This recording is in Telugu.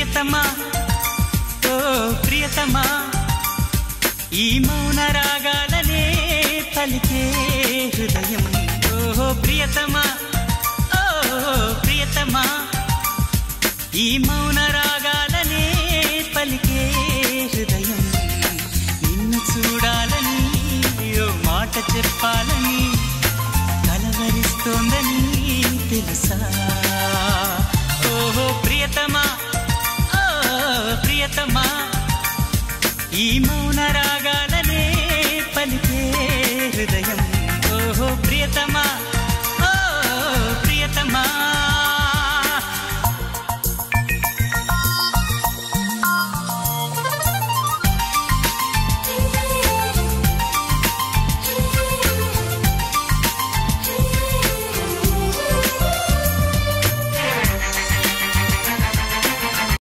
ప్రియతమా ఓ ప్రియతమా ఈ మౌన రాగాలనే పలికే హృదయం ఓ ప్రియతమా ఓ ప్రియతమా ఈ మౌన రాగాలనే పలికే హృదయం నిన్ను చూడాలని ఓ మాట చెప్పాలని కలవరిస్తోందని తెలుసా